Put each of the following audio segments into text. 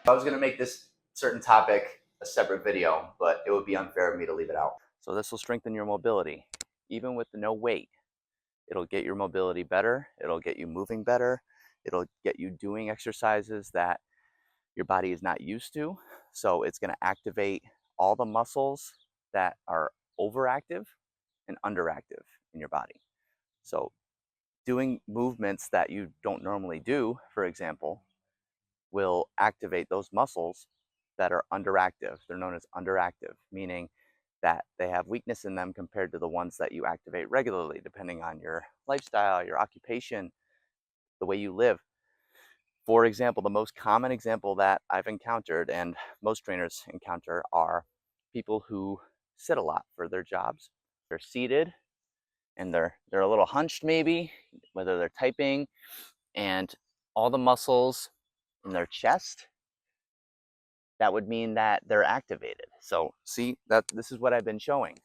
I was going to make this certain topic a separate video, but it would be unfair of me to leave it out. So this will strengthen your mobility. Even with no weight, it'll get your mobility better. It'll get you moving better. It'll get you doing exercises that your body is not used to. So it's going to activate all the muscles that are overactive and underactive in your body. So doing movements that you don't normally do, for example, will activate those muscles that are underactive. They're known as underactive, meaning that they have weakness in them compared to the ones that you activate regularly, depending on your lifestyle, your occupation, the way you live. For example, the most common example that I've encountered and most trainers encounter are people who sit a lot for their jobs. They're seated and they're a little hunched maybe, whether they're typing, and all the muscles in their chest, that would mean that they're activated. So see, that this is what I've been showing.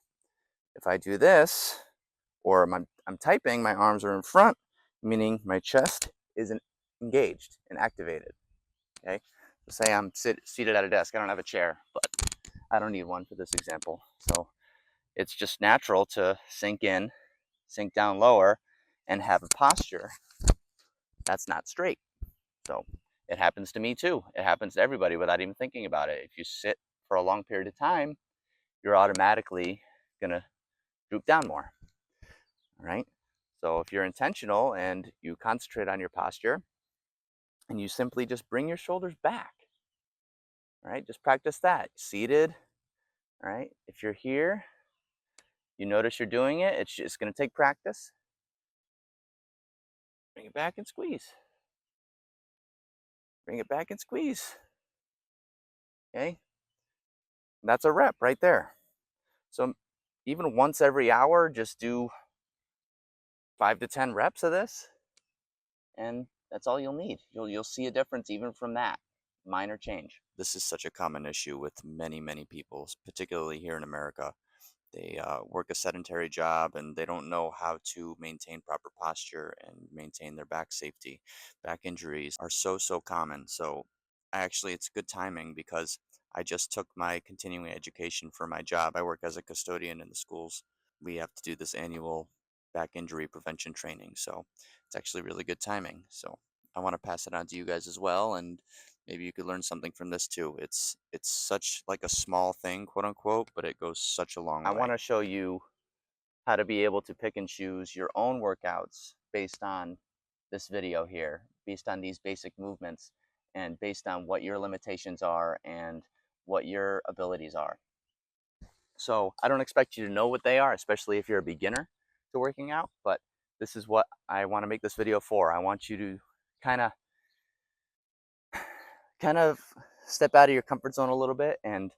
If I do this, or I'm typing, my arms are in front, meaning my chest is engaged and activated. Okay, so say I'm seated at a desk. I don't have a chair, but I don't need one for this example. So it's just natural to sink in, sink down lower, and have a posture that's not straight. So it happens to me too. It happens to everybody without even thinking about it. If you sit for a long period of time, you're automatically gonna droop down more. All right. So if you're intentional and you concentrate on your posture and you simply just bring your shoulders back, all right, just practice that. Seated, all right. If you're here, you notice you're doing it, it's just gonna take practice. Bring it back and squeeze. Bring it back and squeeze. Okay. That's a rep right there. So even once every hour, just do 5 to 10 reps of this, and that's all you'll need. You'll see a difference even from that minor change. This is such a common issue with many people, particularly here in America. They work a sedentary job and they don't know how to maintain proper posture and maintain their back safety. Back injuries are so common. So actually it's good timing because I just took my continuing education for my job. I work as a custodian in the schools. We have to do this annual back injury prevention training. So it's actually really good timing. So I want to pass it on to you guys as well, and maybe you could learn something from this too. It's such like a small thing, quote unquote, but it goes such a long way. I want to show you how to be able to pick and choose your own workouts based on this video here, based on these basic movements, and based on what your limitations are and what your abilities are. So I don't expect you to know what they are, especially if you're a beginner to working out, but this is what I want to make this video for. I want you to kind of step out of your comfort zone a little bit and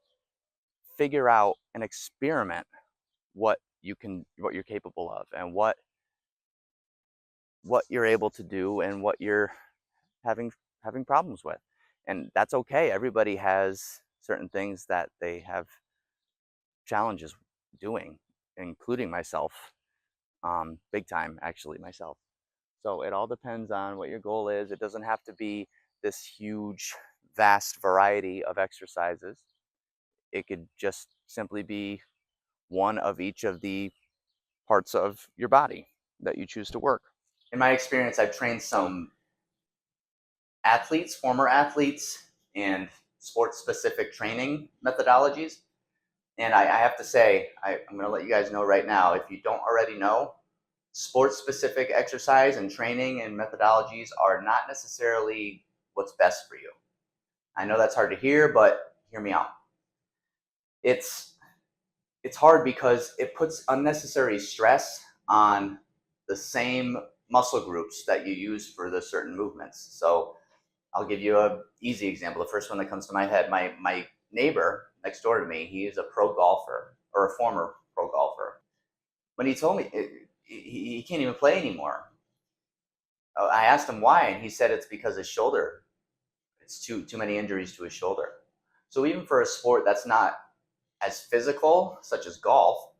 figure out and experiment what you're capable of, and what you're able to do, and what you're having problems with. And that's okay. Everybody has certain things that they have challenges doing, including myself, big time actually, myself. So it all depends on what your goal is. It doesn't have to be this huge, vast variety of exercises. It could just simply be one of each of the parts of your body that you choose to work. In my experience, I've trained some athletes, former athletes, and sports-specific training methodologies. And I have to say, I'm going to let you guys know right now, if you don't already know, sports-specific exercise and training and methodologies are not necessarily what's best for you. I know that's hard to hear, but hear me out. It's hard because it puts unnecessary stress on the same muscle groups that you use for the certain movements. So I'll give you an easy example. The first one that comes to my head, my neighbor next door to me, he is a pro golfer, or a former pro golfer. When he told me he can't even play anymore, I asked him why, and he said it's because his shoulder, it's too many injuries to his shoulder. So even for a sport that's not as physical, such as golf,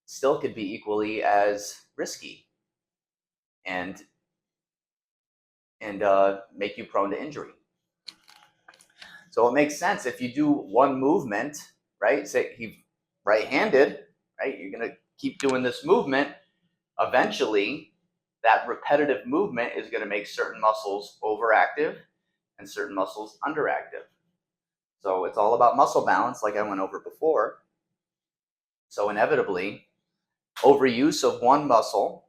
still could be equally as risky and make you prone to injury. So it makes sense if you do one movement, right? Say he's right-handed, right? You're going to keep doing this movement. Eventually, that repetitive movement is going to make certain muscles overactive and certain muscles underactive. So it's all about muscle balance, like I went over before. So inevitably, overuse of one muscle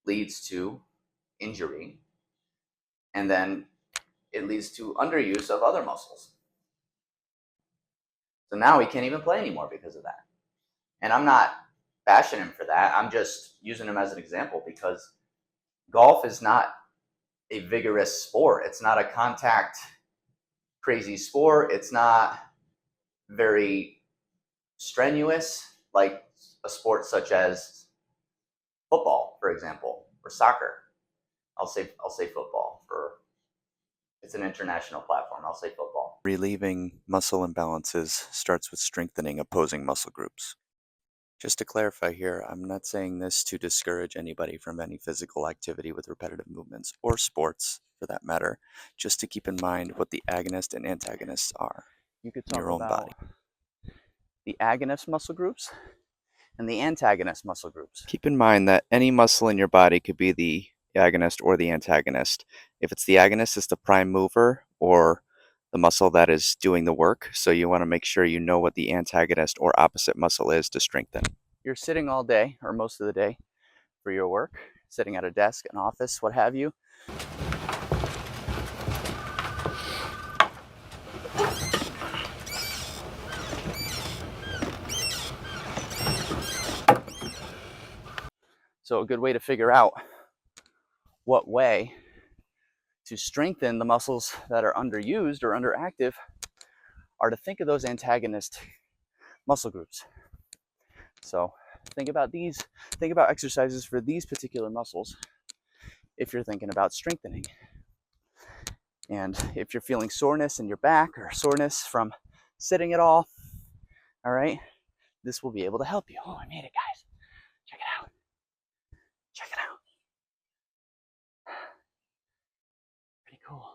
leads to injury, and then it leads to underuse of other muscles. So now he can't even play anymore because of that. And I'm not bashing him for that. I'm just using him as an example because golf is not a vigorous sport. It's not a contact crazy sport. It's not very strenuous like a sport such as football, for example, or soccer. I'll say football for it's an international platform. I'll say football. Relieving muscle imbalances starts with strengthening opposing muscle groups. Just to clarify here, I'm not saying this to discourage anybody from any physical activity with repetitive movements, or sports for that matter, just to keep in mind what the agonist and antagonists are You could in talk your own about body. the agonist muscle groups and the antagonist muscle groups. Keep in mind that any muscle in your body could be the agonist or the antagonist. If it's the agonist, it's the prime mover or the muscle that is doing the work. So you want to make sure you know what the antagonist or opposite muscle is to strengthen. You're sitting all day or most of the day for your work, sitting at a desk, an office, what have you. So a good way to figure out what way to strengthen the muscles that are underused or underactive are to think of those antagonist muscle groups. So think about exercises for these particular muscles if you're thinking about strengthening. And if you're feeling soreness in your back or soreness from sitting at all right, this will be able to help you. Oh, I made it, guys. Check it out. Check it out. Pretty cool.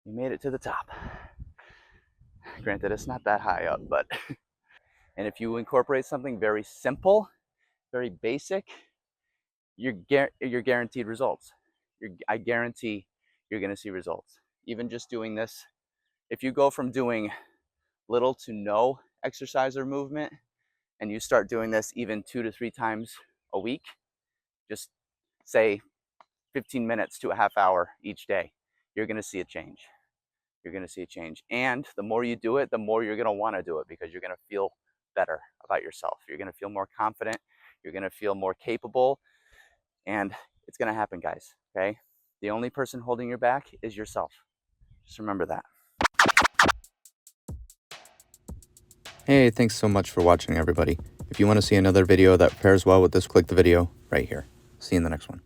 You made it to the top. Granted, it's not that high up, but and if you incorporate something very simple, very basic, you're guaranteed results. I guarantee you're going to see results. Even just doing this, if you go from doing little to no exercise or movement, and you start doing this even 2 to 3 times a week, just say 15 minutes to a half hour each day, you're going to see a change. You're going to see a change. And the more you do it, the more you're going to want to do it because you're going to feel better about yourself. You're going to feel more confident. You're going to feel more capable. And it's going to happen, guys. Okay? The only person holding your back is yourself. Just remember that. Hey, thanks so much for watching, everybody. If you want to see another video that pairs well with this, click the video right here. See you in the next one.